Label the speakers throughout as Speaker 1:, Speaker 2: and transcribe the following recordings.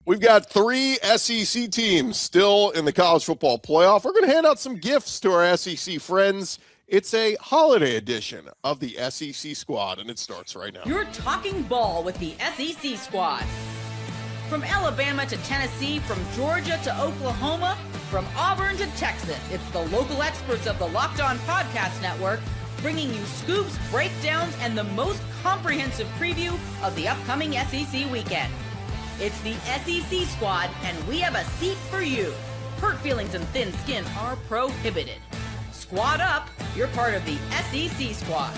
Speaker 1: We've got 3 SEC teams still in the college football playoff. We're going to hand out some gifts to our SEC friends. It's a holiday edition of the SEC Squad, and it starts right now.
Speaker 2: You're talking ball with the SEC Squad. From Alabama to Tennessee, from Georgia to Oklahoma, from Auburn to Texas, it's the local experts of the Locked On Podcast Network bringing you scoops, breakdowns, and the most comprehensive preview of the upcoming SEC weekend. It's the SEC Squad, and we have a seat for you. Hurt feelings and thin skin are prohibited. Squad up, you're part of the SEC Squad.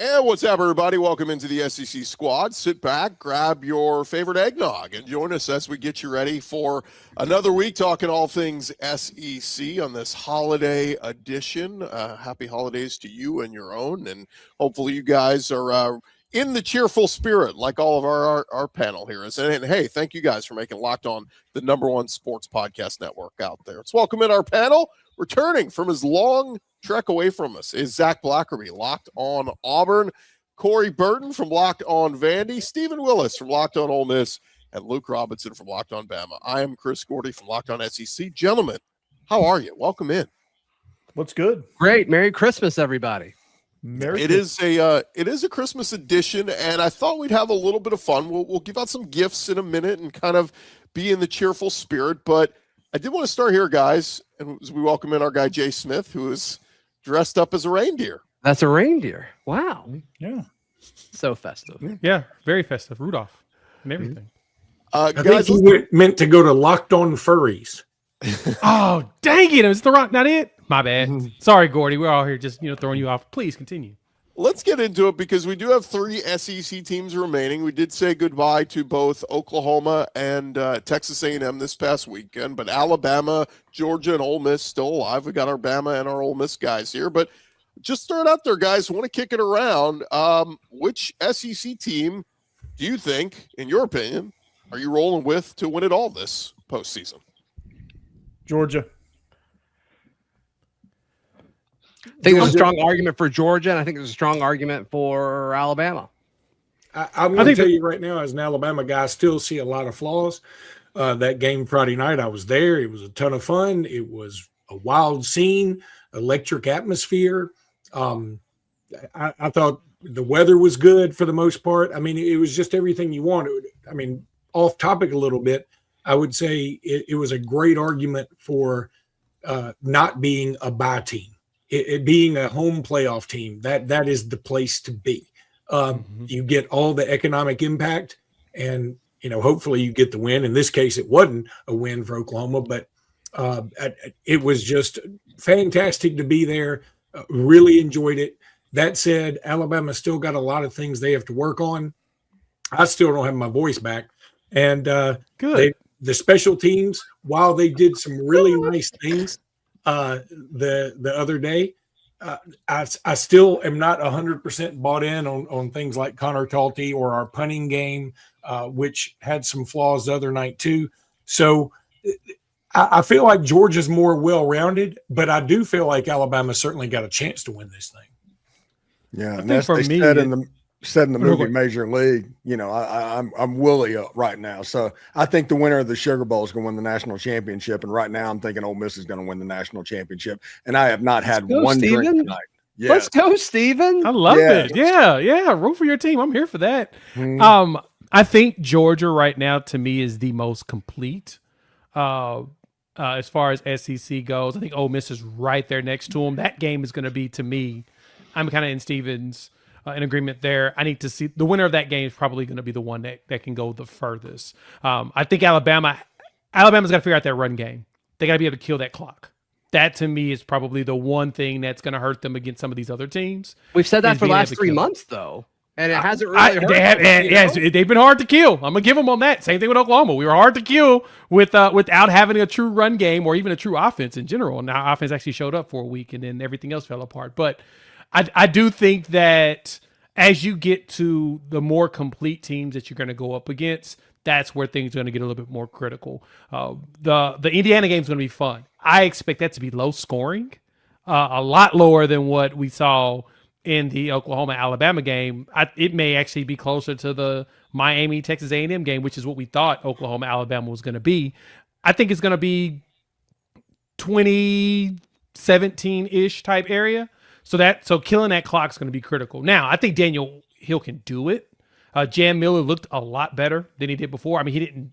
Speaker 1: And what's up, everybody? Welcome into the SEC Squad. Sit back, grab your favorite eggnog, and join us as we get you ready for another week talking all things SEC on this holiday edition. Happy holidays to you and your own, and hopefully you guys are in the cheerful spirit like all of our panel here is. And hey, thank you guys for making Locked On the #1 sports podcast network out there. Let's welcome in our panel. Returning from his long trek away from us is Zach Blackerby, Locked On Auburn, Corey Burton from Locked On Vandy, Stephen Willis from Locked On Ole Miss, and Luke Robinson from Locked On Bama. I am Chris Gordy from Locked On SEC. Gentlemen, how are you? Welcome in.
Speaker 3: What's good?
Speaker 4: Great. Merry Christmas, everybody.
Speaker 1: It is a Christmas edition, and I thought we'd have a little bit of fun. We'll give out some gifts in a minute and kind of be in the cheerful spirit, but I did want to start here, guys, and as we welcome in our guy Jay Smith, who is dressed up as a reindeer.
Speaker 4: That's a reindeer. Wow.
Speaker 3: Yeah.
Speaker 4: So festive.
Speaker 3: Yeah, very festive. Rudolph and everything.
Speaker 5: I
Speaker 1: Guys,
Speaker 5: think he meant to go to Locked On Furries.
Speaker 3: Oh, dang it. Is the wrong, not it? My bad. Sorry, Gordy. We're all here just, throwing you off. Please continue.
Speaker 1: let's get into it because we do have 3 SEC teams remaining. We did say goodbye to both Oklahoma and Texas A&M this past weekend, but Alabama, Georgia, and Ole Miss still alive. We got our Bama and our Ole Miss guys here, but just start out there, guys. Want to kick it around. Which SEC team do you think, in your opinion, are you rolling with to win it all this postseason?
Speaker 3: Georgia.
Speaker 4: I think there's a strong argument for Georgia, and I think there's a strong argument for Alabama.
Speaker 5: I'm going to tell you right now, as an Alabama guy, I still see a lot of flaws. That game Friday night, I was there. It was a ton of fun. It was a wild scene, electric atmosphere. I thought the weather was good for the most part. I mean, it was just everything you wanted. I mean, off topic a little bit, I would say it was a great argument for not being a bye team. It being a home playoff team, that is the place to be. You get all the economic impact, and hopefully you get the win. In this case, it wasn't a win for Oklahoma, but it was just fantastic to be there. Really enjoyed it. That said, Alabama still got a lot of things they have to work on. I still don't have my voice back, and
Speaker 3: good.
Speaker 5: The special teams, while they did some really nice things the other day, I still am not 100% bought in on things like Connor Talty or our punting game, which had some flaws the other night too. So I feel like Georgia's more well-rounded, but I do feel like Alabama certainly got a chance to win this thing.
Speaker 6: Yeah, and that's they said in the movie Major League. I'm Willie right now, so I think the winner of the Sugar Bowl is going to win the national championship. And right now, I'm thinking Ole Miss is going to win the national championship. And I have not had one drink tonight. Yes.
Speaker 4: Let's go, Steven.
Speaker 3: I love it. Yeah. Root for your team. I'm here for that. I think Georgia right now, to me, is the most complete. As far as SEC goes, I think Ole Miss is right there next to them. That game is going to be, to me, I'm kind of in Steven's in agreement there. I need to see the winner of that game is probably going to be the one that can go the furthest. I think Alabama's got to figure out their run game. They got to be able to kill that clock. That, to me, is probably the one thing that's going to hurt them against some of these other teams.
Speaker 4: We've said that for the last 3 months, though. And it hasn't really hurt.
Speaker 3: They've been hard to kill. I'm going to give them on that. Same thing with Oklahoma. We were hard to kill without having a true run game or even a true offense in general. Now, offense actually showed up for a week, and then everything else fell apart. But I do think that as you get to the more complete teams that you're going to go up against, that's where things are going to get a little bit more critical. The Indiana game is going to be fun. I expect that to be low scoring, a lot lower than what we saw in the Oklahoma-Alabama game. It may actually be closer to the Miami-Texas A&M game, which is what we thought Oklahoma-Alabama was going to be. I think it's going to be 2017-ish type area. So killing that clock is going to be critical. Now, I think Daniel Hill can do it. Jam Miller looked a lot better than he did before. I mean, he didn't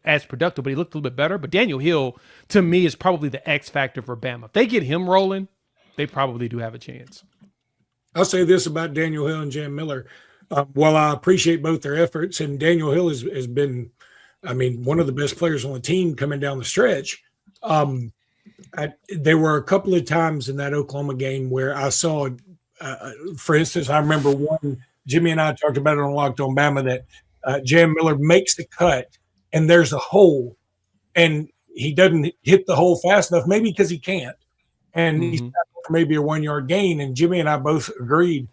Speaker 3: as productive, but he looked a little bit better. But Daniel Hill, to me, is probably the X factor for Bama. If they get him rolling, they probably do have a chance.
Speaker 5: I'll say this about Daniel Hill and Jam Miller. While I appreciate both their efforts, and Daniel Hill has been, I mean, one of the best players on the team coming down the stretch. There were a couple of times in that Oklahoma game where I saw, for instance, I remember one, Jimmy and I talked about it on Locked on Bama, that Jam Miller makes the cut and there's a hole and he doesn't hit the hole fast enough, maybe because he can't. And he's for maybe a 1 yard gain. And Jimmy and I both agreed,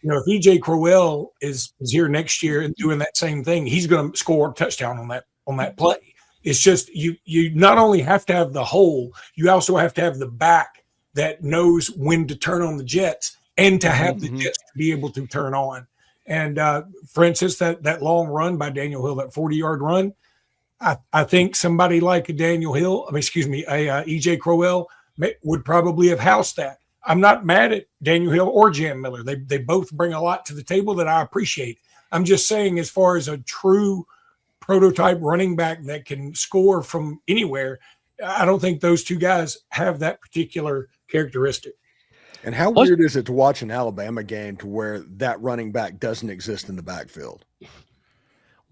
Speaker 5: if EJ Crowell is here next year and doing that same thing, he's going to score a touchdown on that play. It's just you not only have to have the hole, you also have to have the back that knows when to turn on the jets and to have the jets to be able to turn on. And for instance, that long run by Daniel Hill, that 40-yard run, I think somebody like a Daniel Hill, EJ Crowell would probably have housed that. I'm not mad at Daniel Hill or Jam Miller. They both bring a lot to the table that I appreciate. I'm just saying, as far as a true prototype running back that can score from anywhere, I don't think those two guys have that particular characteristic.
Speaker 6: And how weird is it to watch an Alabama game to where that running back doesn't exist in the backfield?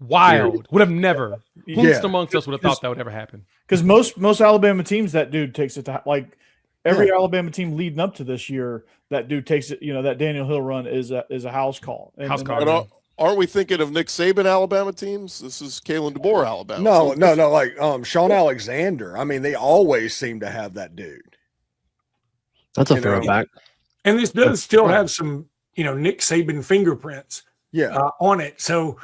Speaker 3: Wild. Would have never. Who's amongst us would have thought that would ever happen?
Speaker 7: Because most Alabama teams, that dude takes it to, like, every Alabama team leading up to this year, that dude takes it. That Daniel Hill run is a house call.
Speaker 1: Aren't we thinking of Nick Saban Alabama teams? This is Kalen DeBoer Alabama.
Speaker 6: No. Like Sean Alexander. I mean, they always seem to have that dude.
Speaker 4: That's a throwback.
Speaker 5: And this does still have some, Nick Saban fingerprints on it. So,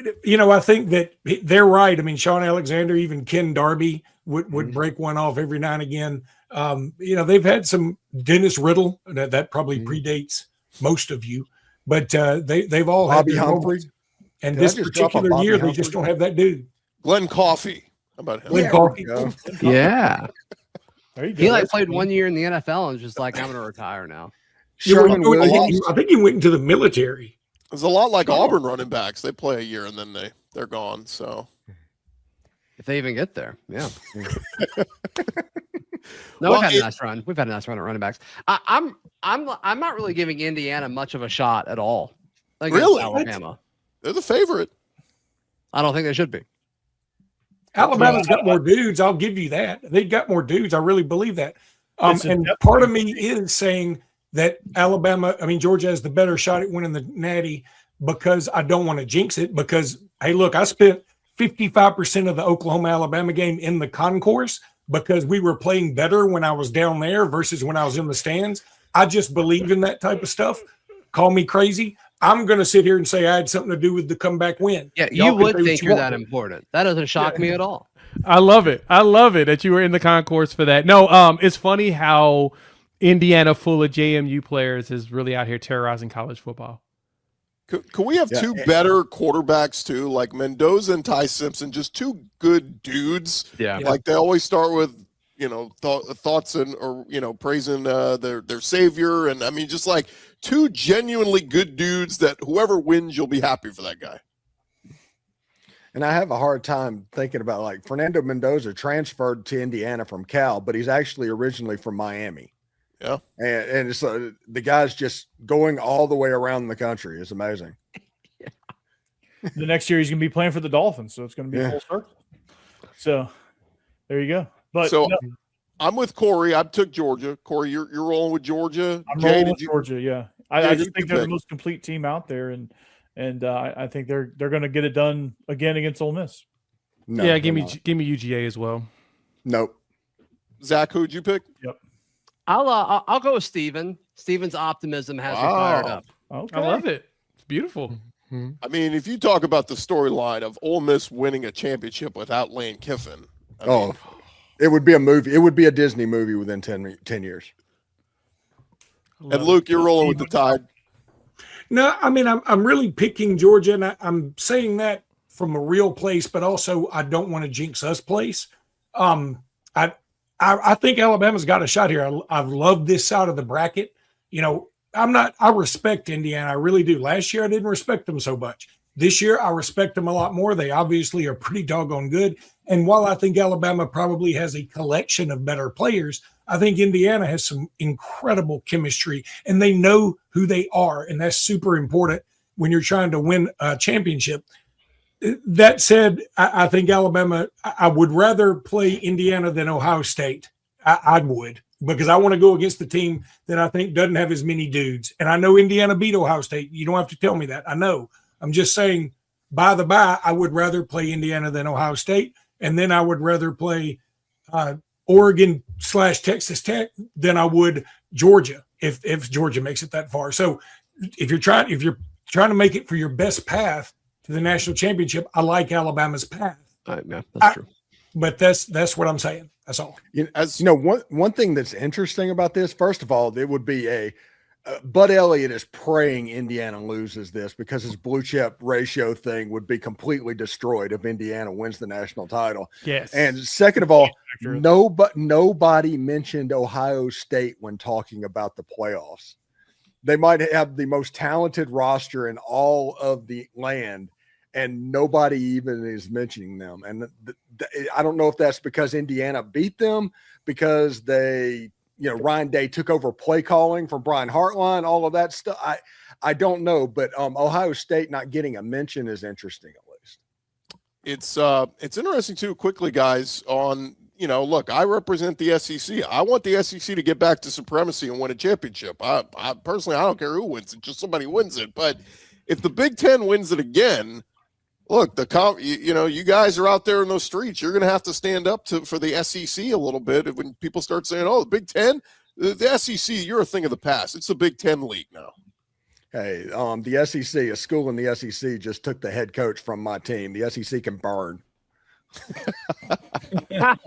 Speaker 5: I think that they're right. I mean, Sean Alexander, even Ken Darby would break one off every now and again. They've had some Dennis Riddle that probably predates most of you, but they've all
Speaker 6: Bobby
Speaker 5: had
Speaker 6: Humphrey.
Speaker 5: And this particular year, they just don't have that dude.
Speaker 1: Glenn Coffey. How about him?
Speaker 5: Glenn Coffey.
Speaker 4: Yeah. He played 1 year in the NFL and was just like, I'm going to retire now.
Speaker 6: Sherman Williams.
Speaker 5: I think he went into the military.
Speaker 1: It's a lot like Auburn running backs. They play a year and then they're gone. So
Speaker 4: if they even get there, yeah. No, we've had a nice run. We've had a nice run at running backs. I'm not really giving Indiana much of a shot at all.
Speaker 1: Really?
Speaker 4: Alabama.
Speaker 1: They're the favorite.
Speaker 4: I don't think they should be.
Speaker 5: Alabama's got more dudes. I'll give you that. They've got more dudes. I really believe that. And part of me is saying that Georgia has the better shot at winning the Natty, because I don't want to jinx it, because, hey, look, I spent 55% of the Oklahoma-Alabama game in the concourse because we were playing better when I was down there versus when I was in the stands. I just believe in that type of stuff. Call me crazy. I'm going to sit here and say I had something to do with the comeback win.
Speaker 4: Yeah, you would think you're that important. That doesn't shock me at all.
Speaker 3: I love it. I love it that you were in the concourse for that. No, it's funny how Indiana, full of JMU players, is really out here terrorizing college football.
Speaker 1: Could we have two better quarterbacks too, like Mendoza and Ty Simpson, just two good dudes?
Speaker 4: Yeah.
Speaker 1: Like they always start with, thoughts or praising their savior. And I mean, just like two genuinely good dudes that whoever wins, you'll be happy for that guy.
Speaker 6: And I have a hard time thinking about, like, Fernando Mendoza transferred to Indiana from Cal, but he's actually originally from Miami.
Speaker 1: Yeah.
Speaker 6: And it's the guy's just going all the way around the country. It's amazing.
Speaker 7: The next year he's going to be playing for the Dolphins, so it's going to be full circle. So there you go. But
Speaker 3: I'm
Speaker 1: with Corey. I took Georgia. Corey, you're rolling with Georgia.
Speaker 7: I'm rolling with Georgia. Yeah, I just think they're the most complete team out there, and I think they're going to get it done again against Ole Miss.
Speaker 3: No, give me UGA as well.
Speaker 6: Nope.
Speaker 1: Zach, who'd you pick?
Speaker 7: Yep.
Speaker 4: I'll go with Steven. Steven's optimism has me fired up.
Speaker 3: Okay. I love it. It's beautiful.
Speaker 1: Mm-hmm. I mean, if you talk about the storyline of Ole Miss winning a championship without Lane Kiffin,
Speaker 6: it would be a movie. It would be a Disney movie within 10 years.
Speaker 1: And Luke, you're rolling with the Tide.
Speaker 5: No, I mean, I'm really picking Georgia, and I'm saying that from a real place, but also I don't want to jinx us place. I think Alabama's got a shot here. I love this side of the bracket. You know, I respect Indiana. I really do. Last year, I didn't respect them so much. This year, I respect them a lot more. They obviously are pretty doggone good. And while I think Alabama probably has a collection of better players, I think Indiana has some incredible chemistry, and they know who they are. And that's super important when you're trying to win a championship. That said, I think Alabama, I would rather play Indiana than Ohio State. I would, because I want to go against the team that I think doesn't have as many dudes. And I know Indiana beat Ohio State. You don't have to tell me that. I know. I'm just saying, by the by, I would rather play Indiana than Ohio State. And then I would rather play Oregon/Texas Tech than I would Georgia if Georgia makes it that far. So if you're trying to make it for your best path to the national championship, I like Alabama's path.
Speaker 4: Yeah, that's true.
Speaker 5: But that's what I'm saying. That's all.
Speaker 6: One thing that's interesting about this, first of all, it would be Bud Elliott is praying Indiana loses this because his blue chip ratio thing would be completely destroyed if Indiana wins the national title.
Speaker 3: Yes.
Speaker 6: And second of all, nobody mentioned Ohio State when talking about the playoffs. They might have the most talented roster in all of the land, and nobody even is mentioning them. And I don't know if that's because Indiana beat them, because they – Ryan Day took over play calling from Brian Hartline, all of that stuff. I don't know, but Ohio State not getting a mention is interesting, at least.
Speaker 1: It's interesting too, quickly, guys, on, look, I represent the SEC. I want the SEC to get back to supremacy and win a championship. I personally, I don't care who wins it, just somebody wins it. But if the Big Ten wins it again, look, you guys are out there in those streets. You're going to have to stand up for the SEC a little bit when people start saying, "Oh, the Big Ten, the SEC, you're a thing of the past. It's the Big Ten league now."
Speaker 6: Hey, the SEC, a school in the SEC just took the head coach from my team. The SEC can burn.
Speaker 5: And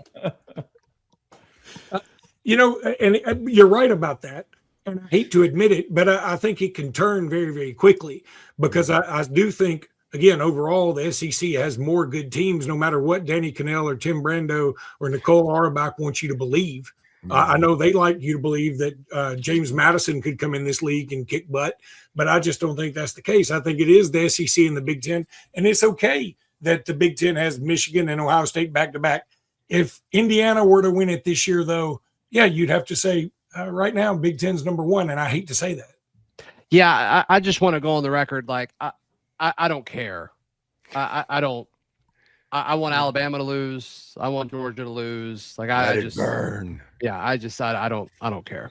Speaker 5: you're right about that. And I hate to admit it, but I think it can turn very, very quickly, because I do think, again, overall, the SEC has more good teams, no matter what Danny Cannell or Tim Brando or Nicole Auerbach want you to believe. I know they like you to believe that James Madison could come in this league and kick butt, but I just don't think that's the case. I think it is the SEC and the Big Ten, and it's okay that the Big Ten has Michigan and Ohio State back-to-back. If Indiana were to win it this year, though, yeah, you'd have to say right now Big Ten's number one, and I hate to say that.
Speaker 4: Yeah, I just want to go on the record like I don't care. I don't. I want Alabama to lose. I want Georgia to lose. Like I just burn. Yeah, I don't care.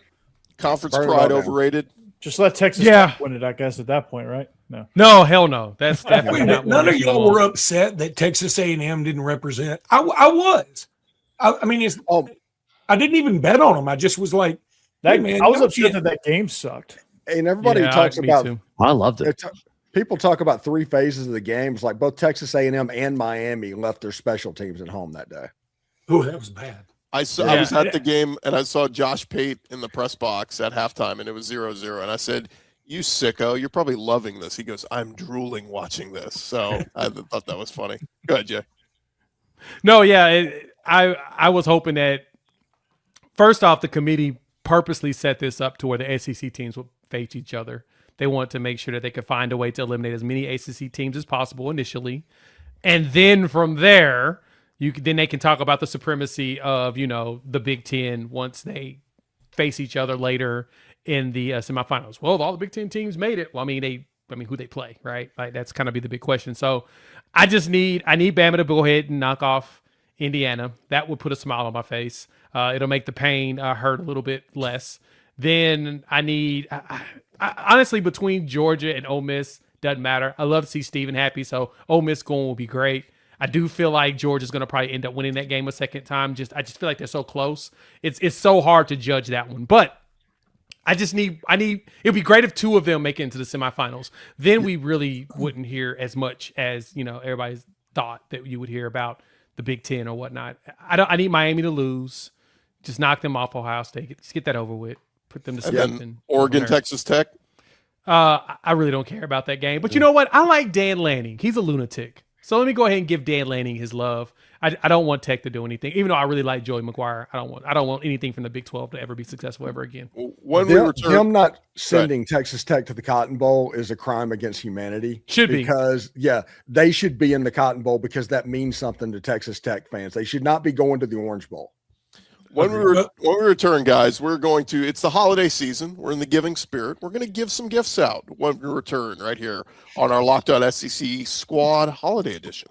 Speaker 1: Conference pride overrated.
Speaker 7: Just let Texas win it, I guess, at that point, right?
Speaker 3: No, hell no. That's definitely not.
Speaker 5: None of y'all were upset that Texas A&M didn't represent. I was. I mean, I didn't even bet on them. I just was like,
Speaker 7: hey, man, I was upset that game sucked.
Speaker 6: And everybody talks about.
Speaker 4: I loved it.
Speaker 6: People talk about three phases of the games. Like both Texas A&M and Miami left their special teams at home that day.
Speaker 5: Oh, that was bad.
Speaker 1: I was at the game, and I saw Josh Pate in the press box at halftime, and it was 0-0. And I said, "You sicko, you're probably loving this." He goes, "I'm drooling watching this." So I thought that was funny. Go ahead, Jay.
Speaker 3: No, yeah, I was hoping that, first off, the committee purposely set this up to where the SEC teams would face each other. They want to make sure that they could find a way to eliminate as many ACC teams as possible initially. And then from there, then they can talk about the supremacy of, the Big Ten once they face each other later in the semifinals. Well, all the Big Ten teams made it. Well, who they play, right? Like that's kind of be the big question. So I need Bama to go ahead and knock off Indiana. That would put a smile on my face. It'll make the pain hurt a little bit less. Then I honestly, between Georgia and Ole Miss, doesn't matter. I love to see Steven happy, so Ole Miss going will be great. I do feel like Georgia's going to probably end up winning that game a second time. I just feel like they're so close. It's so hard to judge that one. But it'd be great if two of them make it into the semifinals. Then we really wouldn't hear as much as, everybody's thought that you would hear about the Big Ten or whatnot. I need Miami to lose. Just knock them off Ohio State. Just get that over with. put them to
Speaker 1: And
Speaker 3: sleep.
Speaker 1: then
Speaker 3: And
Speaker 1: Oregon, Texas Tech.
Speaker 3: I really don't care about that game. But you know what? I like Dan Lanning. He's a lunatic. So let me go ahead and give Dan Lanning his love. I don't want Tech to do anything, even though I really like Joey McGuire. I don't want anything from the Big 12 to ever be successful ever again.
Speaker 1: When we return,
Speaker 6: him not sending Texas Tech to the Cotton Bowl is a crime against humanity. Because they should be in the Cotton Bowl because that means something to Texas Tech fans. They should not be going to the Orange Bowl.
Speaker 1: When we return, guys, it's the holiday season. We're in the giving spirit. We're going to give some gifts out when we return right here on our Locked On SEC Squad Holiday Edition.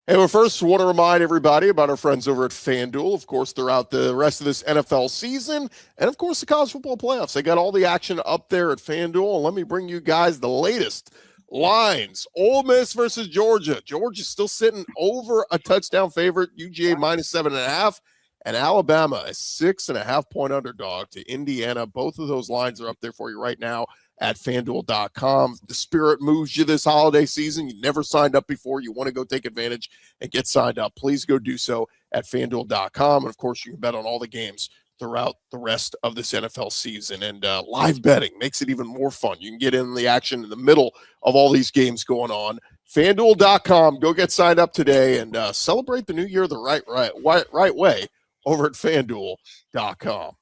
Speaker 1: Hey, well, first, I want to remind everybody about our friends over at FanDuel. Of course, throughout the rest of this NFL season, and of course, the college football playoffs. They got all the action up there at FanDuel. And let me bring you guys the latest lines. Ole Miss versus Georgia. Georgia's still sitting over a touchdown favorite, UGA -7.5, and Alabama a 6.5-point underdog to Indiana. Both of those lines are up there for you right now at FanDuel.com. The spirit moves you this holiday season. You never signed up before. You want to go take advantage and get signed up. Please go do so at FanDuel.com. And, of course, you can bet on all the games throughout the rest of this NFL season. And live betting makes it even more fun. You can get in the action in the middle of all these games going on. FanDuel.com. Go get signed up today and celebrate the new year the right way over at FanDuel.com.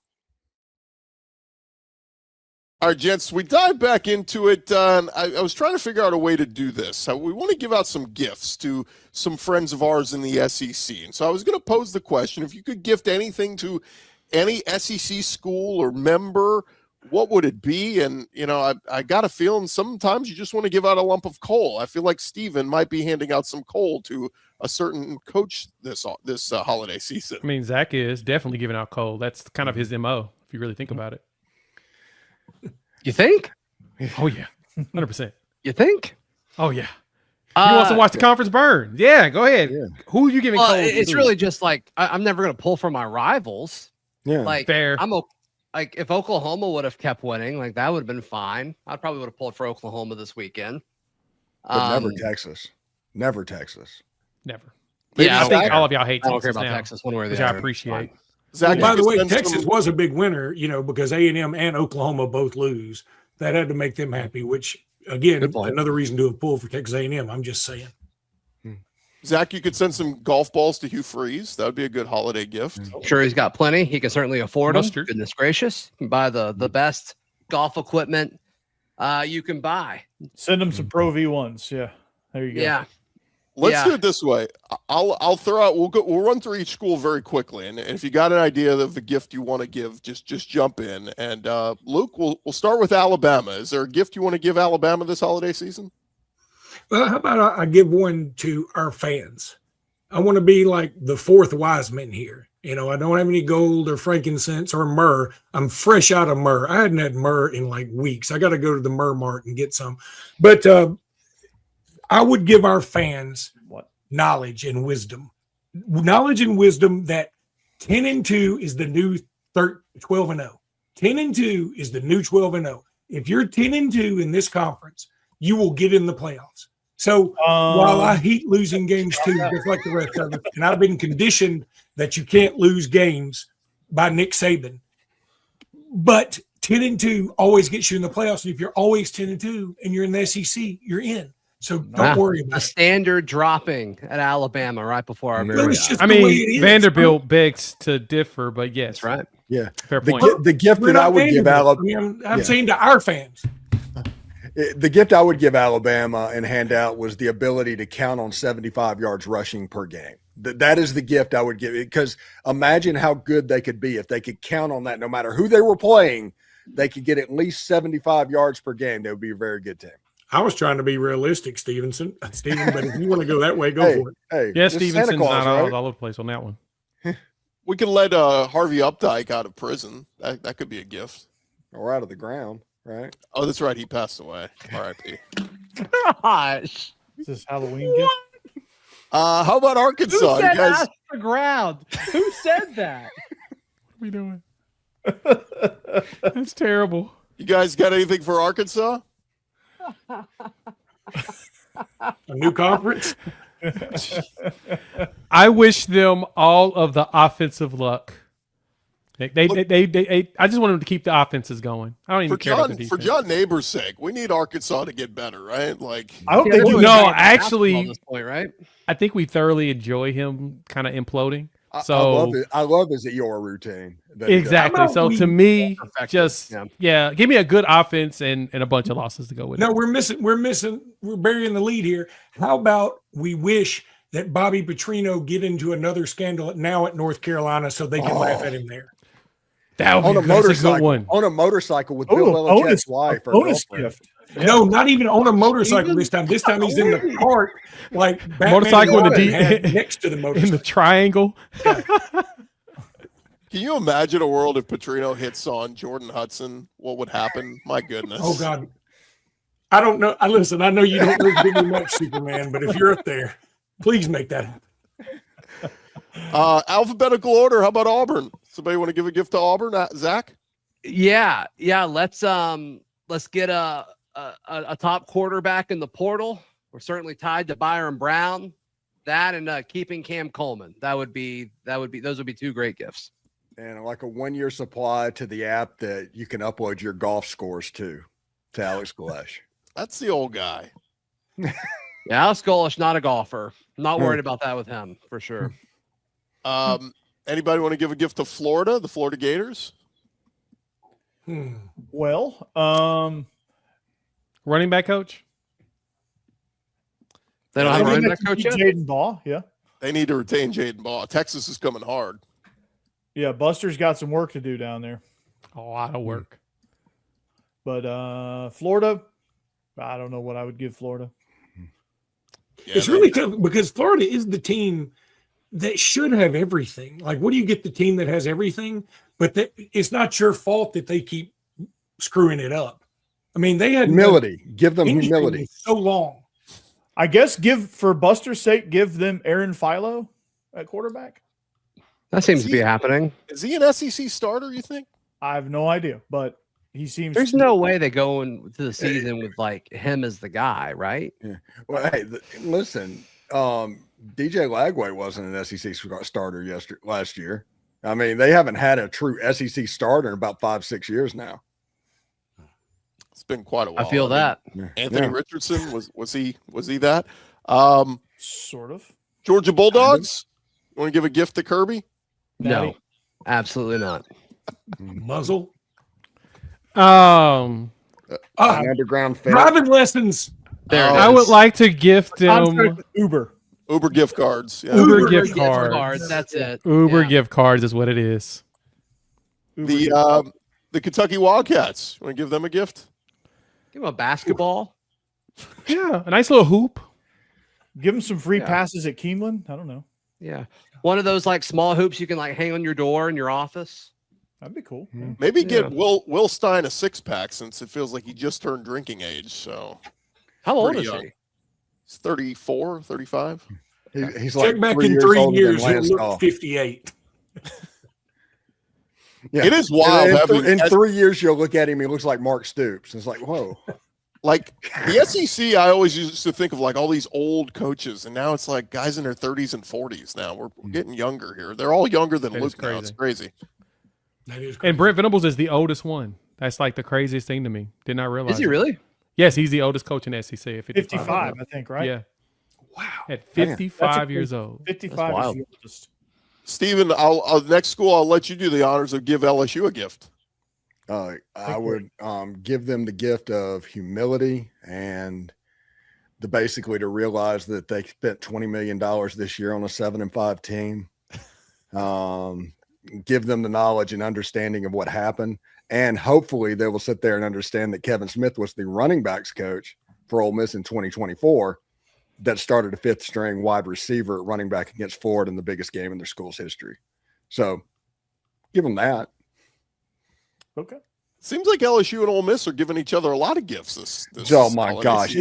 Speaker 1: All right, gents, we dive back into it. I was trying to figure out a way to do this. We want to give out some gifts to some friends of ours in the SEC. And so I was going to pose the question, if you could gift anything to any SEC school or member, what would it be? And, you know, I got a feeling sometimes you just want to give out a lump of coal. I feel like Steven might be handing out some coal to a certain coach this holiday season.
Speaker 3: I mean, Zach is definitely giving out coal. That's kind of his MO, if you really think about it.
Speaker 4: You think?
Speaker 3: Oh, yeah. 100%.
Speaker 4: You think?
Speaker 3: Oh, yeah. He wants to watch the conference burn. Yeah, go ahead.
Speaker 6: Yeah.
Speaker 3: Who are you giving coal to?
Speaker 4: It's really just like, I'm never going to pull for my rivals.
Speaker 6: Yeah.
Speaker 4: Like,
Speaker 3: fair.
Speaker 4: Like, if Oklahoma would have kept winning, like, that would have been fine. I probably would have pulled for Oklahoma this weekend.
Speaker 6: But never Texas. Never Texas.
Speaker 3: Never.
Speaker 4: Yeah,
Speaker 3: I think all of y'all hate Texas.
Speaker 4: I don't care about
Speaker 3: now,
Speaker 4: Texas one way or the
Speaker 3: which
Speaker 4: other.
Speaker 3: I appreciate.
Speaker 1: Zach,
Speaker 5: by the way, Texas was a big winner, you know, because A&M and Oklahoma both lose. That had to make them happy, which, again, another reason to have pulled for Texas A&M. I'm just saying.
Speaker 1: Zach, you could send some golf balls to Hugh Freeze. That would be a good holiday gift.
Speaker 4: I'm sure he's got plenty. He can certainly afford them. Goodness gracious. You can buy the best golf equipment you can buy.
Speaker 7: Send him some Pro V1s. Yeah. There you go.
Speaker 4: Yeah.
Speaker 1: Let's do it this way. I'll throw out. We'll run through each school very quickly, and if you got an idea of the gift you want to give, just jump in. And Luke, we'll start with Alabama. Is there a gift you want to give Alabama this holiday season?
Speaker 5: Well, how about I give one to our fans? I want to be like the fourth wise man here. You know, I don't have any gold or frankincense or myrrh. I'm fresh out of myrrh. I hadn't had myrrh in like weeks. I got to go to the myrrh mart and get some. But I would give our fans knowledge and wisdom. Knowledge and wisdom that 10-2 is the new 12-0. 10-2 is the new 12-0. If you're 10-2 in this conference, you will get in the playoffs. So while I hate losing games too, just like the rest of us, and I've been conditioned that you can't lose games by Nick Saban, but 10-2 always gets you in the playoffs. And if you're always 10-2 and you're in the SEC, you're in. So don't worry about it.
Speaker 4: Standard dropping at Alabama right before our very eyes.
Speaker 3: I mean, Vanderbilt begs to differ, but yes.
Speaker 4: That's right.
Speaker 6: Yeah.
Speaker 3: Fair point.
Speaker 6: The gift that I would give Alabama.
Speaker 5: I'm saying to our fans.
Speaker 6: The gift I would give Alabama and hand out was the ability to count on 75 yards rushing per game. That is the gift I would give, because imagine how good they could be if they could count on that. No matter who they were playing, they could get at least 75 yards per game. They would be a very good team.
Speaker 5: I was trying to be realistic, Steven, but if you want to go that way, go for it.
Speaker 6: Hey,
Speaker 3: yeah, Stevenson's not all over the place on that one.
Speaker 1: We can let Harvey Updike out of prison. That could be a gift.
Speaker 6: Or out of the ground, right?
Speaker 1: Oh, that's right. He passed away. R.I.P.
Speaker 4: Gosh.
Speaker 7: Is this Halloween gift?
Speaker 1: How about Arkansas?
Speaker 4: Who said
Speaker 1: you guys...
Speaker 4: off the ground? Who said that?
Speaker 3: What are we doing? That's terrible.
Speaker 1: You guys got anything for Arkansas?
Speaker 5: A new conference?
Speaker 3: I wish them all of the offensive luck I just want them to keep the offenses going. I don't even care about the defense.
Speaker 1: For John Neighbor's sake, we need Arkansas to get better, right? Like,
Speaker 7: I don't think
Speaker 3: actually,
Speaker 4: at this point, right?
Speaker 3: I think we thoroughly enjoy him kind of imploding.
Speaker 6: So I love his Eeyore routine.
Speaker 3: Exactly. So to me, just give me a good offense and a bunch of losses to go with.
Speaker 5: No, we're burying the lead here. How about we wish that Bobby Petrino get into another scandal now at North Carolina so they can laugh at him there.
Speaker 3: That would be
Speaker 6: on a motorcycle with Bill Belichick's wife or girlfriend.
Speaker 5: Yeah. No, not even on a motorcycle this time. This time he's in the cart, like Batman
Speaker 3: motorcycle in the
Speaker 5: next to the motorcycle.
Speaker 3: In the triangle.
Speaker 1: Yeah. Can you imagine a world if Petrino hits on Jordan Hudson? What would happen? My goodness.
Speaker 5: Oh, God. I don't know. Listen, I know you don't live very much, Superman, but if you're up there, please make that happen.
Speaker 1: Alphabetical order. How about Auburn? Somebody want to give a gift to Auburn? Zach?
Speaker 4: Yeah. Let's get a top quarterback in the portal. We're certainly tied to Byron Brown. That and keeping Cam Coleman. Those would be two great gifts.
Speaker 6: And like a 1-year supply to the app that you can upload your golf scores to Alex Galesh.
Speaker 1: That's the old guy.
Speaker 4: Yeah, Alex Galesh, not a golfer. Not worried about that with him for sure.
Speaker 1: Anybody want to give a gift to Florida, the Florida Gators?
Speaker 7: Well,
Speaker 3: running back coach.
Speaker 4: They don't have a running back coach yet?
Speaker 7: Jaden Baugh, yeah.
Speaker 1: They need to retain Jaden Baugh. Texas is coming hard.
Speaker 7: Yeah, Buster's got some work to do down there.
Speaker 3: A lot of work.
Speaker 7: But Florida, I don't know what I would give Florida.
Speaker 5: Yeah, it's really tough because Florida is the team that should have everything. Like, what do you get the team that has everything? But it's not your fault that they keep screwing it up. I mean, they had
Speaker 6: humility. Give them humility.
Speaker 5: So long.
Speaker 7: I guess for Buster's sake, give them Aaron Philo at quarterback.
Speaker 4: That seems to be happening.
Speaker 1: Is he an SEC starter, you think?
Speaker 7: I have no idea, but he seems.
Speaker 4: There's no way they go into the season with like him as the guy, right?
Speaker 6: Yeah. Well, hey, listen, DJ Lagway wasn't an SEC starter last year. I mean, they haven't had a true SEC starter in about 5-6 years now.
Speaker 1: It's been quite a while.
Speaker 4: I feel that.
Speaker 1: Anthony Richardson was he that?
Speaker 7: Sort of.
Speaker 1: Georgia Bulldogs. You want to give a gift to Kirby?
Speaker 4: No, absolutely not.
Speaker 5: Muzzle.
Speaker 6: Underground fan.
Speaker 5: Driving lessons.
Speaker 3: I would like to gift them
Speaker 7: Uber
Speaker 1: gift cards. Yeah.
Speaker 3: Uber gift cards.
Speaker 4: That's it.
Speaker 3: Uber gift cards is what it is.
Speaker 1: The Kentucky Wildcats. You want to give them a gift?
Speaker 4: Give them a basketball.
Speaker 3: Yeah, a nice little hoop.
Speaker 7: Give them some free passes at Keeneland. I don't know.
Speaker 4: Yeah. One of those like small hoops you can like hang on your door in your office.
Speaker 7: That'd be cool.
Speaker 1: Maybe get Will Stein a 6-pack since it feels like he just turned drinking age. So
Speaker 4: how old is he?
Speaker 1: He's 34, 35.
Speaker 6: He's like
Speaker 5: check back in 3 years, he'll look 58.
Speaker 6: Yeah.
Speaker 1: It is wild.
Speaker 6: In 3 years, you'll look at him. He looks like Mark Stoops. It's like, whoa.
Speaker 1: Like the SEC, I always used to think of like all these old coaches, and now it's like guys in their 30s and 40s. Now we're getting younger here. They're all younger than Luke now. It's crazy.
Speaker 5: That is crazy.
Speaker 3: And Brent Venables is the oldest one. That's like the craziest thing to me. Did not realize.
Speaker 4: Is he really?
Speaker 3: Yes, he's the oldest coach in the SEC at
Speaker 7: 55, I think, right?
Speaker 3: Yeah.
Speaker 5: Wow.
Speaker 3: At 55 years old.
Speaker 7: 55 is the oldest.
Speaker 1: Steven, next school, I'll let you do the honors of give LSU a gift.
Speaker 6: I would give them the gift of humility and basically to realize that they spent $20 million this year on a 7-5 team. Give them the knowledge and understanding of what happened. And hopefully they will sit there and understand that Kevin Smith was the running backs coach for Ole Miss in 2024 that started a 5th string wide receiver at running back against Ford in the biggest game in their school's history. So give them that.
Speaker 7: Okay.
Speaker 1: Seems like LSU and Ole Miss are giving each other a lot of gifts this
Speaker 6: oh my gosh.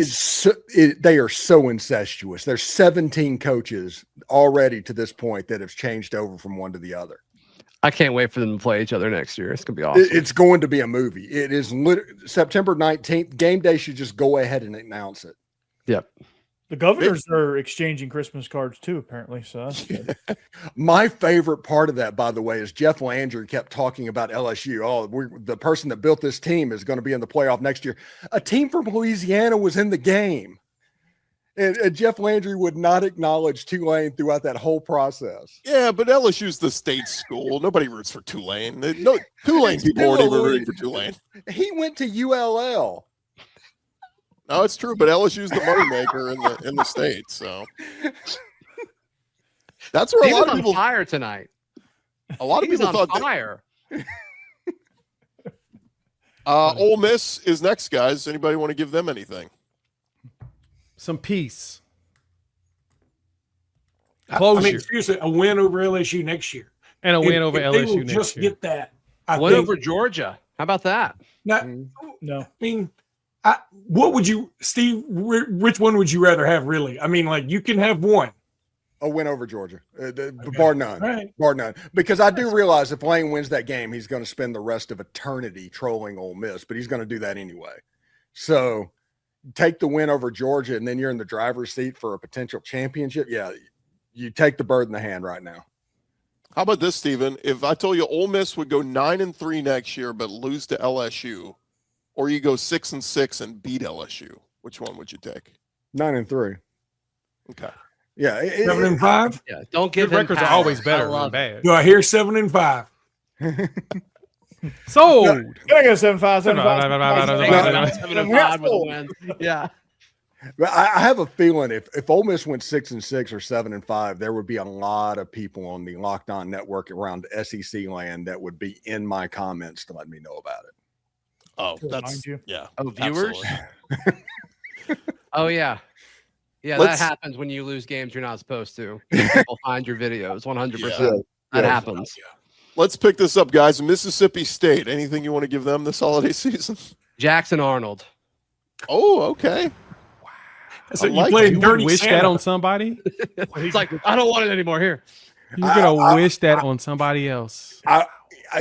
Speaker 6: They are so incestuous. There's 17 coaches already to this point that have changed over from one to the other.
Speaker 4: I can't wait for them to play each other next year. It's going to be awesome.
Speaker 6: It's going to be a movie. It is September 19th. Game day should just go ahead and announce it.
Speaker 4: Yep.
Speaker 7: The governors are exchanging Christmas cards too, apparently. So that's good.
Speaker 6: My favorite part of that, by the way, is Jeff Landry kept talking about LSU. Oh, the person that built this team is going to be in the playoff next year. A team from Louisiana was in the game. And Jeff Landry would not acknowledge Tulane throughout that whole process.
Speaker 1: Yeah, but LSU's the state school. Nobody roots for Tulane. No, Tulane people aren't even rooting for Tulane.
Speaker 6: He went to ULL.
Speaker 1: No, it's true, but LSU's the moneymaker in the state. So that's where a lot of people
Speaker 4: on fire tonight.
Speaker 1: A lot of people
Speaker 4: on
Speaker 1: thought
Speaker 4: fire.
Speaker 1: Ole Miss is next, guys. Anybody want to give them anything?
Speaker 3: Some peace.
Speaker 5: I mean, seriously, a win over LSU next year.
Speaker 3: And a win over LSU
Speaker 5: next
Speaker 3: next
Speaker 5: year.
Speaker 3: Get
Speaker 5: that.
Speaker 4: Win over Georgia. How about that?
Speaker 5: No. I mean, what would you, Steve, which one would you rather have, really? I mean, like, you can have one.
Speaker 6: A win over Georgia, bar none.
Speaker 5: Right.
Speaker 6: Bar none. Because I do realize if Lane wins that game, he's going to spend the rest of eternity trolling Ole Miss, but he's going to do that anyway. So take the win over Georgia, and then you're in the driver's seat for a potential championship. Yeah, you take the bird in the hand right now.
Speaker 1: How about this, Steven? If I told you Ole Miss would go 9-3 next year but lose to LSU, or you go 6-6 and beat LSU, which one would you take?
Speaker 6: 9-3.
Speaker 1: Okay.
Speaker 6: Yeah.
Speaker 5: 7-5.
Speaker 4: Yeah. Don't give
Speaker 3: Good records
Speaker 4: power.
Speaker 3: are always better than bad.
Speaker 5: Do I hear 7-5?
Speaker 3: Sold.
Speaker 7: I got 7-5.
Speaker 4: 7-5 with a win. Yeah.
Speaker 6: But I have a feeling if Ole Miss went 6-6 or 7-5, there would be a lot of people on the Locked On Network around SEC land that would be in my comments to let me know about it.
Speaker 1: Oh, that's yeah.
Speaker 4: Oh, viewers. Oh yeah, yeah. That happens when you lose games you're not supposed to. People find your videos. 100%. That happens.
Speaker 1: Let's pick this up, guys. Mississippi State. Anything you want to give them this holiday season?
Speaker 4: Jackson Arnold.
Speaker 1: Oh, okay.
Speaker 5: So you played dirty
Speaker 3: wish
Speaker 5: Santa.
Speaker 3: that on somebody?
Speaker 4: It's like, I don't want it anymore. Here.
Speaker 3: You're gonna wish that on somebody else.
Speaker 6: I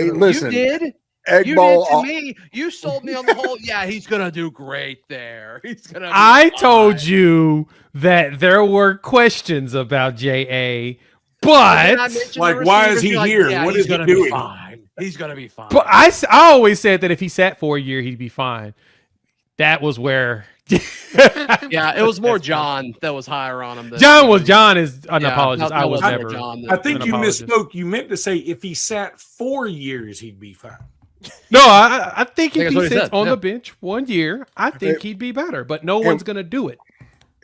Speaker 6: listen.
Speaker 4: You did.
Speaker 6: Egg
Speaker 4: You
Speaker 6: bowl.
Speaker 4: did to me. You sold me on the whole. Yeah, he's gonna do great there. He's gonna.
Speaker 3: I told you that there were questions about JA, but
Speaker 5: like, why is he here?
Speaker 4: Yeah,
Speaker 5: what
Speaker 4: is
Speaker 5: he doing?
Speaker 4: Fine. He's gonna be fine.
Speaker 3: But I always said that if he sat for a year, he'd be fine. That was where.
Speaker 4: Yeah, it was more John that was higher on him.
Speaker 3: John is an apologist. I was never.
Speaker 5: I think you misspoke. You meant to say if he sat 4 years, he'd be fine.
Speaker 3: No, I think if he sits on
Speaker 4: Yeah.
Speaker 3: the bench 1 year, I think he'd be better. But no one's gonna do it.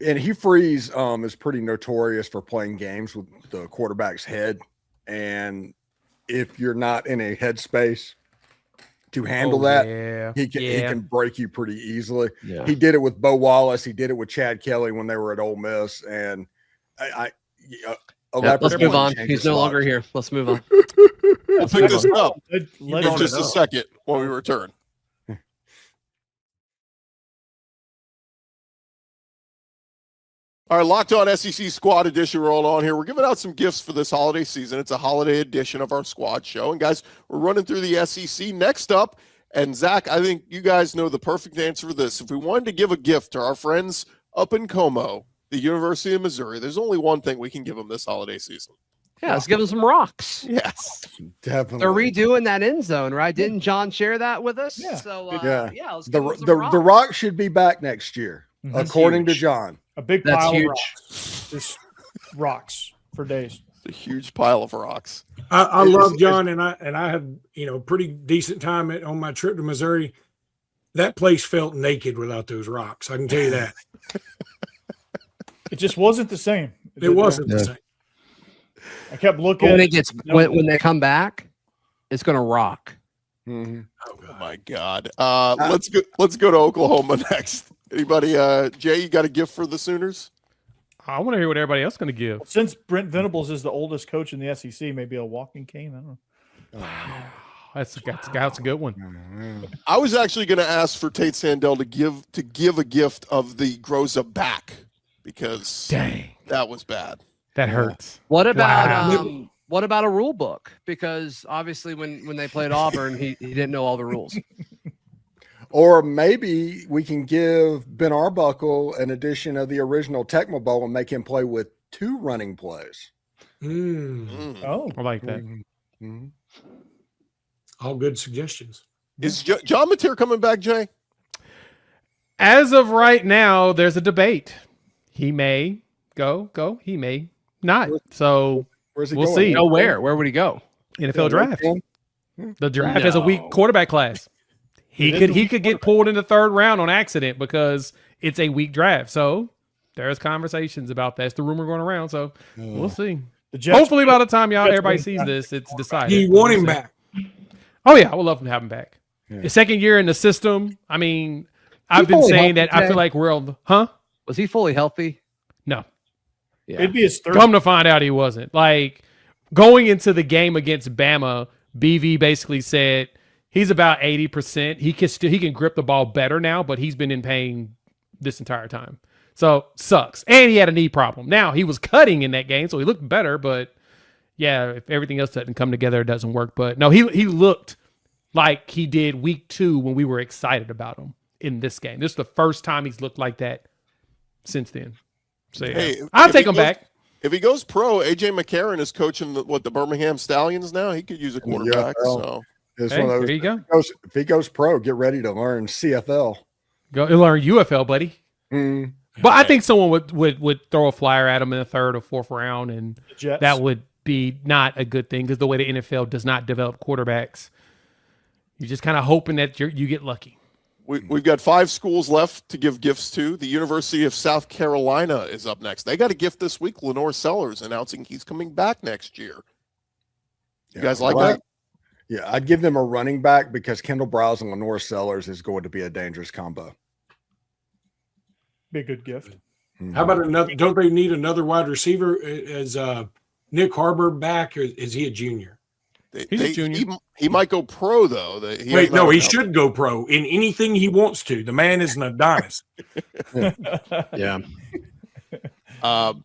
Speaker 6: And Hugh Freeze is pretty notorious for playing games with the quarterback's head. And if you're not in a headspace to handle that, he can break you pretty easily.
Speaker 4: Yeah.
Speaker 6: He did it with Bo Wallace. He did it with Chad Kelly when they were at Ole Miss. And
Speaker 4: let's move on. He's no longer here. Let's move on.
Speaker 1: We'll pick this up in
Speaker 7: Let's
Speaker 1: just a second when we return. All right, Locked On SEC Squad Edition rolling on here. We're giving out some gifts for this holiday season. It's a holiday edition of our squad show. And guys, we're running through the SEC. Next up, and Zach, I think you guys know the perfect answer for this. If we wanted to give a gift to our friends up in Como, the University of Missouri, there's only one thing we can give them this holiday season.
Speaker 4: Yeah, let's give them some rocks.
Speaker 1: Yes,
Speaker 6: definitely.
Speaker 4: They're redoing that end zone, right? Didn't John share that with us?
Speaker 7: Yeah.
Speaker 4: So let's
Speaker 6: the
Speaker 4: give them some rocks.
Speaker 6: rock should be back next year, according to John.
Speaker 7: A big
Speaker 4: That's
Speaker 7: pile
Speaker 4: huge.
Speaker 7: of rocks. Just rocks for days.
Speaker 1: it's a huge pile of rocks.
Speaker 5: I love John, and I had pretty decent time on my trip to Missouri. That place felt naked without those rocks. I can tell you that.
Speaker 7: It just wasn't the same.
Speaker 5: It wasn't the same.
Speaker 7: I kept looking.
Speaker 4: When they come back, it's gonna rock.
Speaker 6: Mm-hmm.
Speaker 1: Oh my God. Let's go to Oklahoma next. Anybody? Jay, you got a gift for the Sooners?
Speaker 3: I want to hear what everybody else is gonna give.
Speaker 7: Since Brent Venables is the oldest coach in the SEC, maybe a walking cane. I don't know.
Speaker 3: That's a good one.
Speaker 1: I was actually going to ask for Tate Sandell to give a gift of the Groza back because that was bad.
Speaker 3: That hurts.
Speaker 4: What about what about a rule book? Because obviously when they played Auburn, he didn't know all the rules.
Speaker 6: Or maybe we can give Ben Arbuckle an edition of the original Tecmo Bowl and make him play with 2 running plays.
Speaker 7: Oh,
Speaker 3: I like that.
Speaker 6: Mm-hmm.
Speaker 5: All good suggestions.
Speaker 1: Is John Mateer coming back, Jay?
Speaker 3: As of right now, there's a debate. He may go. He may not. So
Speaker 6: Where's he
Speaker 3: we'll
Speaker 6: going?
Speaker 3: see.
Speaker 4: Go where? Where would he go?
Speaker 3: NFL draft. The draft has a weak quarterback class. He could get pulled in the 3rd round on accident because it's a weak draft. So there's conversations about that. It's the rumor going around. So we'll see. Hopefully by the time everybody sees this, it's decided.
Speaker 5: You want him back?
Speaker 3: Oh yeah, I would love to have him back. His 2nd year in the system. I mean, I've been saying that I feel like we're on.
Speaker 4: Was he fully healthy?
Speaker 3: No.
Speaker 4: Yeah.
Speaker 7: it'd be his 3rd.
Speaker 3: Come to find out, he wasn't. Like going into the game against Bama, BV basically said he's about 80%. He can grip the ball better now, but he's been in pain this entire time. So sucks. And he had a knee problem. Now he was cutting in that game, so he looked better. But yeah, if everything else doesn't come together, it doesn't work. But no, he looked like he did week 2 when we were excited about him in this game. This is the first time he's looked like that since then. So yeah,
Speaker 1: Hey,
Speaker 3: I'll take him back.
Speaker 1: If he goes pro, AJ McCarron is coaching the Birmingham Stallions now. He could use a quarterback. So
Speaker 6: It's
Speaker 3: Hey,
Speaker 6: one of those,
Speaker 3: there you go.
Speaker 6: if he goes pro, get ready to learn CFL.
Speaker 3: Go learn UFL, buddy.
Speaker 6: Mm.
Speaker 3: But I think someone would throw a flyer at him in the 3rd or 4th round, and
Speaker 7: Jets.
Speaker 3: that would be not a good thing because the way the NFL does not develop quarterbacks, you're just kind of hoping that you get lucky.
Speaker 1: we've got 5 schools left to give gifts to. The University of South Carolina is up next. They got a gift this week. Lenore Sellers announcing he's coming back next year. You guys like that?
Speaker 6: Yeah, I'd give them a running back because Kendall Browse and Lenore Sellers is going to be a dangerous combo.
Speaker 7: Be a good gift.
Speaker 5: How about another? Don't they need another wide receiver? Is Nick Harbor back, or is he a junior?
Speaker 3: He's a junior.
Speaker 1: He might go pro though.
Speaker 5: Wait, no, he should go pro in anything he wants to. The man is an Adonis.
Speaker 4: Yeah.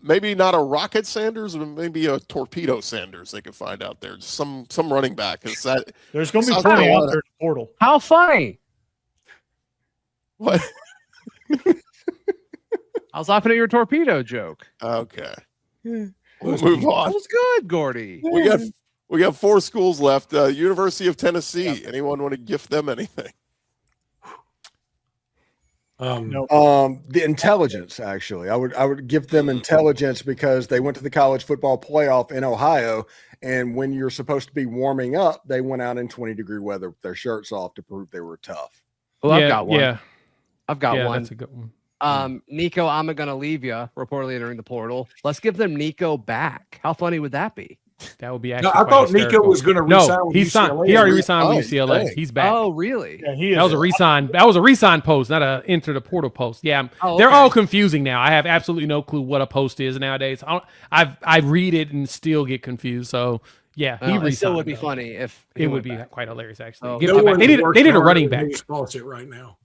Speaker 1: Maybe not a Rocket Sanders, but maybe a Torpedo Sanders. They could find out there. Just some running back. Is that
Speaker 7: There's going to be
Speaker 1: South
Speaker 7: plenty
Speaker 1: Carolina.
Speaker 7: out there in the portal.
Speaker 4: How funny.
Speaker 1: what?
Speaker 4: I was laughing at your torpedo joke.
Speaker 1: Okay, we'll move
Speaker 4: That
Speaker 1: on.
Speaker 4: was good, Gordy.
Speaker 1: We got 4 schools left. University of Tennessee. Anyone want to gift them anything?
Speaker 6: The intelligence, actually, I would give them intelligence because they went to the college football playoff in Ohio, and when you're supposed to be warming up, they went out in 20-degree weather with their shirts off to prove they were tough.
Speaker 4: Well, I've got one.
Speaker 3: Yeah,
Speaker 4: I've got one.
Speaker 3: That's a good one.
Speaker 4: Nico, I'm gonna leave you. Reportedly entering the portal. Let's give them Nico back. How funny would that be?
Speaker 3: That would be
Speaker 5: No,
Speaker 3: actually.
Speaker 5: I
Speaker 3: quite
Speaker 5: thought Nico
Speaker 3: hysterical.
Speaker 5: was going to resign.
Speaker 3: No,
Speaker 5: with
Speaker 3: he signed.
Speaker 5: UCLA.
Speaker 3: He already resigned with
Speaker 1: Resigned,
Speaker 3: UCLA.
Speaker 1: dang.
Speaker 3: He's back.
Speaker 4: Oh, really?
Speaker 7: Yeah, he is.
Speaker 3: That was a resign. That was a resign post, not a enter the portal post. Yeah,
Speaker 4: Oh,
Speaker 3: they're
Speaker 4: okay.
Speaker 3: all confusing now. I have absolutely no clue what a post is nowadays. I read it and still get confused. So yeah, he
Speaker 4: It
Speaker 3: resigned.
Speaker 4: still would be
Speaker 3: though.
Speaker 4: funny if he
Speaker 3: It
Speaker 4: went
Speaker 3: would be
Speaker 4: back.
Speaker 3: quite hilarious actually.
Speaker 4: Oh,
Speaker 3: Give
Speaker 5: No
Speaker 3: him back.
Speaker 5: one
Speaker 3: They need
Speaker 5: works
Speaker 3: a
Speaker 5: harder
Speaker 3: running
Speaker 5: than
Speaker 3: back.
Speaker 5: Dennis Fawcett right now.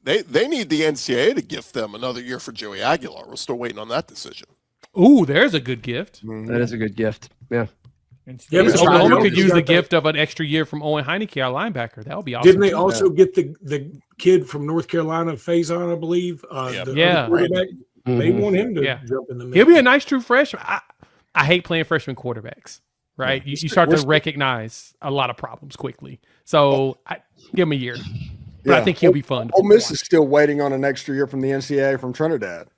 Speaker 1: They need the NCAA to gift them another year for Joey Aguilar. We're still waiting on that decision.
Speaker 3: Ooh, there's a good gift.
Speaker 4: That is a good gift. Yeah.
Speaker 5: Yeah, but
Speaker 3: Oklahoma
Speaker 5: Oklahoma
Speaker 3: could use
Speaker 5: got
Speaker 3: the
Speaker 5: that-
Speaker 3: gift of an extra year from Owen Heineke, our linebacker. That would be awesome.
Speaker 5: Didn't they
Speaker 3: too.
Speaker 5: also get the kid from North Carolina, Faison, I believe?
Speaker 1: Yeah.
Speaker 5: The
Speaker 3: Yeah.
Speaker 5: other quarterback? They want him to
Speaker 3: Yeah.
Speaker 5: jump in the middle.
Speaker 3: He'll be a nice true freshman. I hate playing freshman quarterbacks. Right, you start to recognize a lot of problems quickly. So I give him a year, but I think he'll be fun.
Speaker 6: Ole Miss is still waiting on an extra year from the NCAA from Trinidad.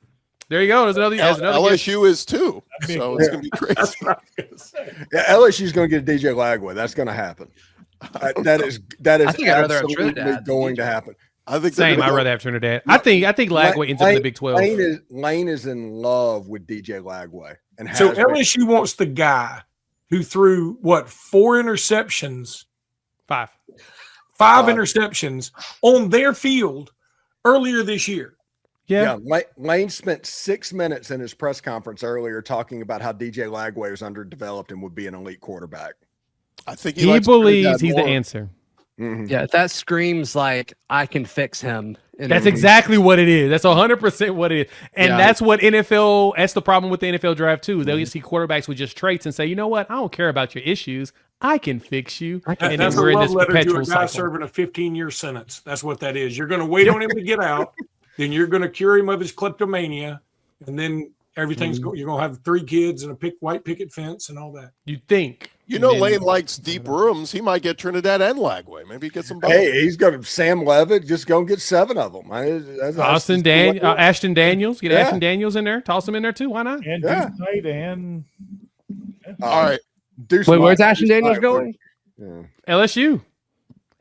Speaker 3: There you go. There's another gift.
Speaker 1: LSU is too. So it's going to be crazy.
Speaker 6: Yeah, LSU's going to get a DJ Lagway. That's going to happen. That is
Speaker 4: I think I'd rather have
Speaker 6: absolutely
Speaker 4: Trinidad than
Speaker 6: going to
Speaker 4: DJ.
Speaker 6: happen.
Speaker 1: I think
Speaker 3: Same. I'd rather have Trinidad. I think Lagway ends up in the Big 12.
Speaker 6: Lane is in love with DJ Lagway, and
Speaker 5: So
Speaker 6: has been.
Speaker 5: LSU wants the guy who threw, 4 interceptions,
Speaker 3: 5.
Speaker 5: 5 interceptions on their field earlier this year.
Speaker 3: Yeah.
Speaker 6: Lane spent 6 minutes in his press conference earlier talking about how DJ Lagway was underdeveloped and would be an elite quarterback.
Speaker 1: I think
Speaker 3: He
Speaker 1: likes
Speaker 3: believes
Speaker 1: Trinidad
Speaker 3: he's the
Speaker 1: more.
Speaker 3: answer.
Speaker 6: Mhm.
Speaker 4: Yeah, that screams like I can fix him.
Speaker 3: That's exactly what it is. That's 100% what it is. And
Speaker 4: Yeah.
Speaker 3: that's what NFL, that's the problem with the NFL draft too. They'll see quarterbacks with just traits and say, you know what? I don't care about your issues. I can fix you. And
Speaker 5: That's
Speaker 3: then we're
Speaker 5: a
Speaker 3: in
Speaker 5: love
Speaker 3: this
Speaker 5: letter to
Speaker 3: perpetual
Speaker 5: a guy
Speaker 3: cycle.
Speaker 5: serving a 15-year sentence. That's what that is. You're going to wait on him to get out, then you're going to cure him of his kleptomania, and then everything's you're going to have 3 kids and a white picket fence and all that.
Speaker 3: You think.
Speaker 1: You know, Lane likes deep rooms. He might get Trinidad and Lagway. Maybe get some both.
Speaker 6: Hey, he's got Sam Levitt. Just go and get 7 of them.
Speaker 3: Ashton Daniels. Get Ashton Daniels in there. Toss him in there too. Why not?
Speaker 7: And Deuce Knight and
Speaker 1: all right.
Speaker 4: Wait, where's Ashton Daniels going?
Speaker 6: Yeah.
Speaker 3: LSU.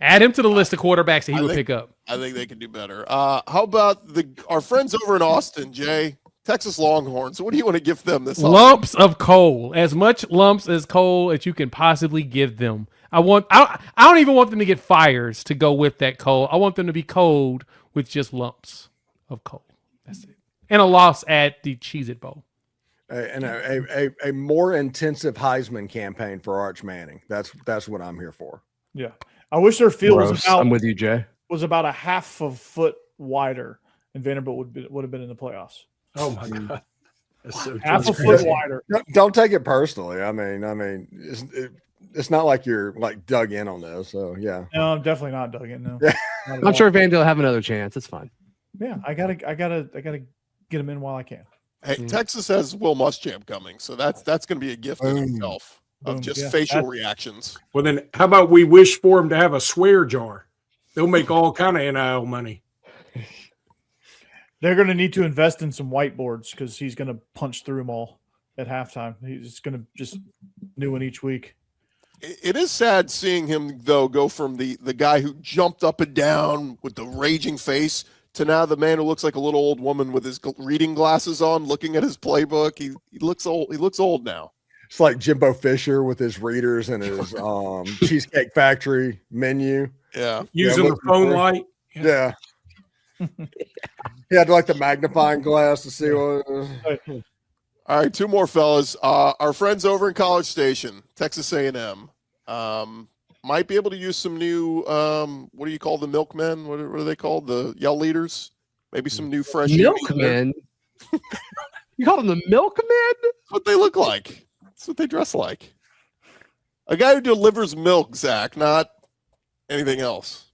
Speaker 3: Add him to the list of quarterbacks that he would pick up.
Speaker 1: I think they can do better. How about our friends over in Austin, Jay? Texas Longhorns. What do you want to give them this?
Speaker 3: Lumps of coal. As much lumps as coal as you can possibly give them. I don't even want them to get fires to go with that coal. I want them to be cold with just lumps of coal. That's it. And a loss at the Cheez-It Bowl.
Speaker 6: And a more intensive Heisman campaign for Arch Manning. That's what I'm here for.
Speaker 7: Yeah. I wish their field was about,
Speaker 4: I'm with you, Jay.
Speaker 7: Was about a half a foot wider, and Vanderbilt would have been in the playoffs.
Speaker 5: Oh my God. That's so
Speaker 7: half a foot wider.
Speaker 6: Don't take it personally. I mean, it's not like you're like dug in on this. So yeah.
Speaker 7: No, I'm definitely not dug in. No.
Speaker 6: Yeah.
Speaker 4: I'm sure Vanderbilt will have another chance. It's fine.
Speaker 7: Yeah, I gotta get him in while I can.
Speaker 1: Hey, Texas has Will Muschamp coming, so that's going to be a gift in itself of just facial reactions.
Speaker 5: Well, then how about we wish for him to have a swear jar? They'll make all kind of NIL money.
Speaker 7: They're going to need to invest in some whiteboards because he's going to punch through them all at halftime. He's going to just new one each week.
Speaker 1: It is sad seeing him, though, go from the guy who jumped up and down with the raging face to now the man who looks like a little old woman with his reading glasses on, looking at his playbook. He looks old. He looks old now.
Speaker 6: It's like Jimbo Fisher with his readers and his Cheesecake Factory menu.
Speaker 1: Yeah.
Speaker 5: Using the phone light.
Speaker 6: Yeah. He had like the magnifying glass to see what it was.
Speaker 1: All right, 2 more fellas. Our friends over in College Station, Texas A&M, might be able to use some new, what do you call the milkmen? What are they called? The yell leaders? Maybe some new fresh.
Speaker 4: Milkmen? You call them the milkmen?
Speaker 1: That's what they look like. That's what they dress like. A guy who delivers milk, Zach, not anything else.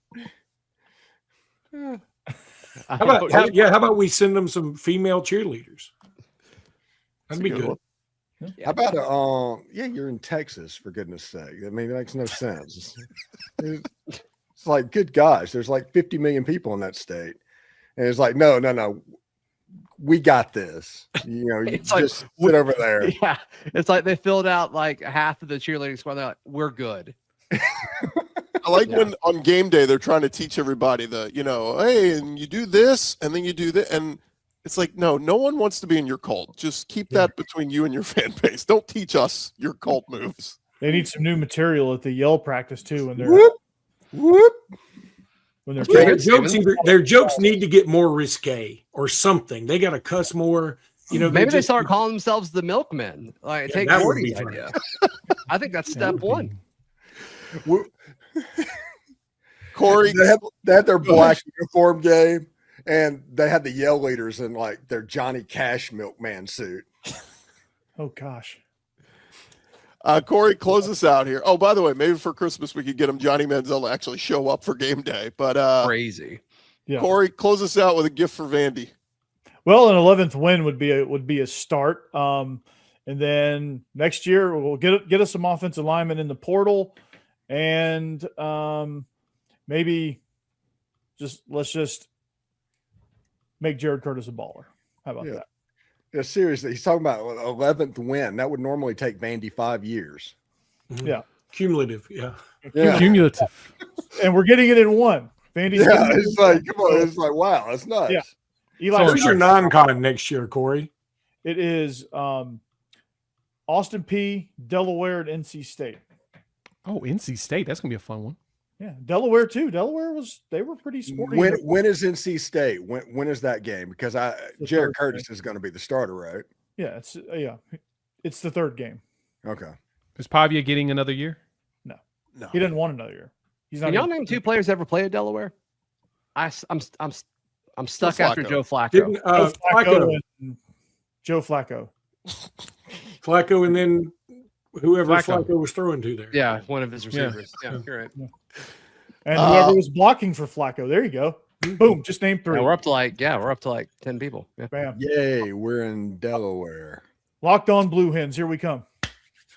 Speaker 5: How about we send them some female cheerleaders? That'd be good.
Speaker 6: How about you're in Texas, for goodness sake. I mean, it makes no sense. It's like, good gosh, there's like 50 million people in that state. And it's like, no. We got this. You know, you just like, sit over there.
Speaker 4: Yeah. It's like they filled out like half of the cheerleading squad. They're like, we're good.
Speaker 1: I like when on game day they're trying to teach everybody hey, and you do this, and then you do that, and it's like, no one wants to be in your cult. Just keep that between you and your fan base. Don't teach us your cult moves.
Speaker 7: They need some new material at the yell practice too when they're
Speaker 6: whoop.
Speaker 7: When they're
Speaker 5: their jokes need to get more risque or something. They got to cuss more. You know,
Speaker 4: maybe they start calling themselves the milkmen. Like take Gordy's idea. I think that's step 1.
Speaker 1: Corey,
Speaker 6: they had their black uniform game, and they had the yell leaders in like their Johnny Cash milkman suit.
Speaker 7: Oh gosh.
Speaker 1: Corey, close us out here. Oh, by the way, maybe for Christmas we could get him Johnny Manziel to actually show up for game day. But
Speaker 4: crazy.
Speaker 7: Yeah.
Speaker 1: Corey, close us out with a gift for Vandy.
Speaker 7: Well, an 11th win would be a start. And then next year we'll get us some offensive linemen in the portal, and maybe let's just make Jared Curtis a baller. How about that?
Speaker 6: Yeah, seriously, he's talking about 11th win. That would normally take Vandy 5 years.
Speaker 7: Yeah,
Speaker 5: cumulative. Yeah.
Speaker 3: Cumulative,
Speaker 7: and we're getting it in one. Vandy's
Speaker 6: it's like, come on, it's like, wow, that's nuts.
Speaker 7: Yeah. Eli,
Speaker 5: who's your non-con next year, Corey?
Speaker 7: It is Austin P, Delaware, and NC State.
Speaker 3: Oh, NC State, that's gonna be a fun one.
Speaker 7: Yeah, Delaware too. Delaware they were pretty sporty.
Speaker 6: When is NC State? When is that game? Because Jared Curtis is going to be the starter, right?
Speaker 7: Yeah, it's the third game.
Speaker 6: Okay.
Speaker 3: Is Pavia getting another year?
Speaker 7: No, he didn't want another year. He's not.
Speaker 4: Can y'all name 2 players ever played at Delaware? I'm stuck after Joe Flacco.
Speaker 7: Flacco and Joe Flacco.
Speaker 5: Flacco, and then whoever
Speaker 3: Flacco.
Speaker 5: Flacco was throwing to there.
Speaker 4: Yeah, one of his receivers. Yeah, you're right.
Speaker 7: And whoever was blocking for Flacco. There you go. Boom. Just name 3.
Speaker 4: Yeah, we're up to like 10 people. Yeah.
Speaker 7: Bam.
Speaker 6: Yay, we're in Delaware.
Speaker 7: Locked on Blue Hens. Here we come.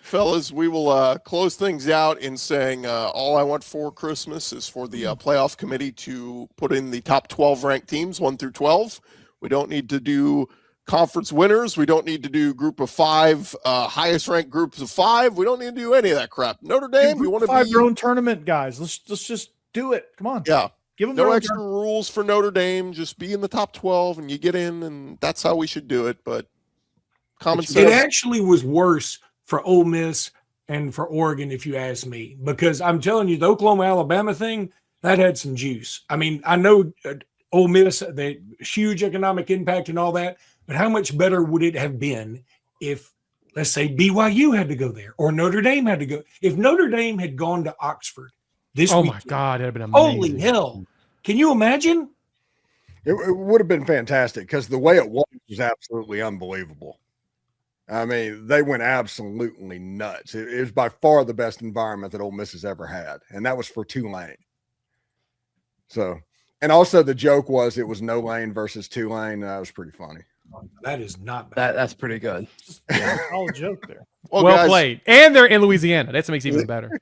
Speaker 1: Fellas, we will close things out in saying all I want for Christmas is for the playoff committee to put in the top 12 ranked teams, 1 through 12. We don't need to do conference winners. We don't need to do group of 5, highest ranked groups of 5. We don't need to do any of that crap. Notre Dame, we want to
Speaker 7: 5
Speaker 1: be
Speaker 7: your own tournament, guys. Let's just do it. Come on.
Speaker 1: Yeah.
Speaker 7: Give them
Speaker 1: no extra rules for Notre Dame. Just be in the top 12 and you get in, and that's how we should do it. But common sense.
Speaker 5: It actually was worse for Ole Miss and for Oregon, if you ask me, because I'm telling you, the Oklahoma-Alabama thing, that had some juice. I mean, I know Ole Miss, the huge economic impact and all that, but how much better would it have been if, let's say, BYU had to go there or Notre Dame had to go? If Notre Dame had gone to Oxford this weekend,
Speaker 3: my God, it'd have been amazing.
Speaker 5: Holy hell. Can you imagine?
Speaker 6: It would have been fantastic because the way it was absolutely unbelievable. I mean, they went absolutely nuts. It was by far the best environment that Ole Miss has ever had, and that was for Tulane. So, and also the joke was it was no lane versus Tulane. That was pretty funny.
Speaker 5: That is not bad.
Speaker 4: That's pretty good.
Speaker 7: Solid joke there.
Speaker 1: Well,
Speaker 3: Well
Speaker 1: guys,
Speaker 3: played. And they're in Louisiana. That makes it even better.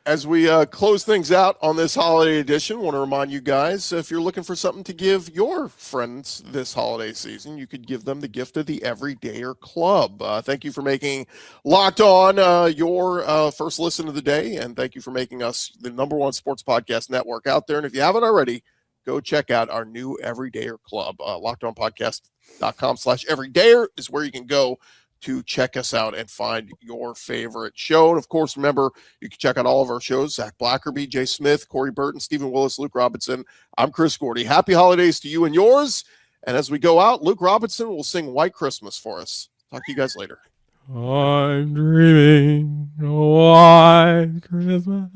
Speaker 1: as we close things out on this holiday edition, want to remind you guys, if you're looking for something to give your friends this holiday season, you could give them the gift of the Everydayer Club. Thank you for making Locked On your first listen of the day, and thank you for making us the #1 sports podcast network out there. And if you haven't already, go check out our new Everydayer Club. LockedOnPodcast.com/Everydayer is where you can go to check us out and find your favorite show. And of course, remember, you can check out all of our shows: Zach Blackerby, Jay Smith, Corey Burton, Stephen Willis, Luke Robinson. I'm Chris Gordy. Happy holidays to you and yours. And as we go out, Luke Robinson will sing White Christmas for us. Talk to you guys later.
Speaker 3: I'm dreaming a white Christmas.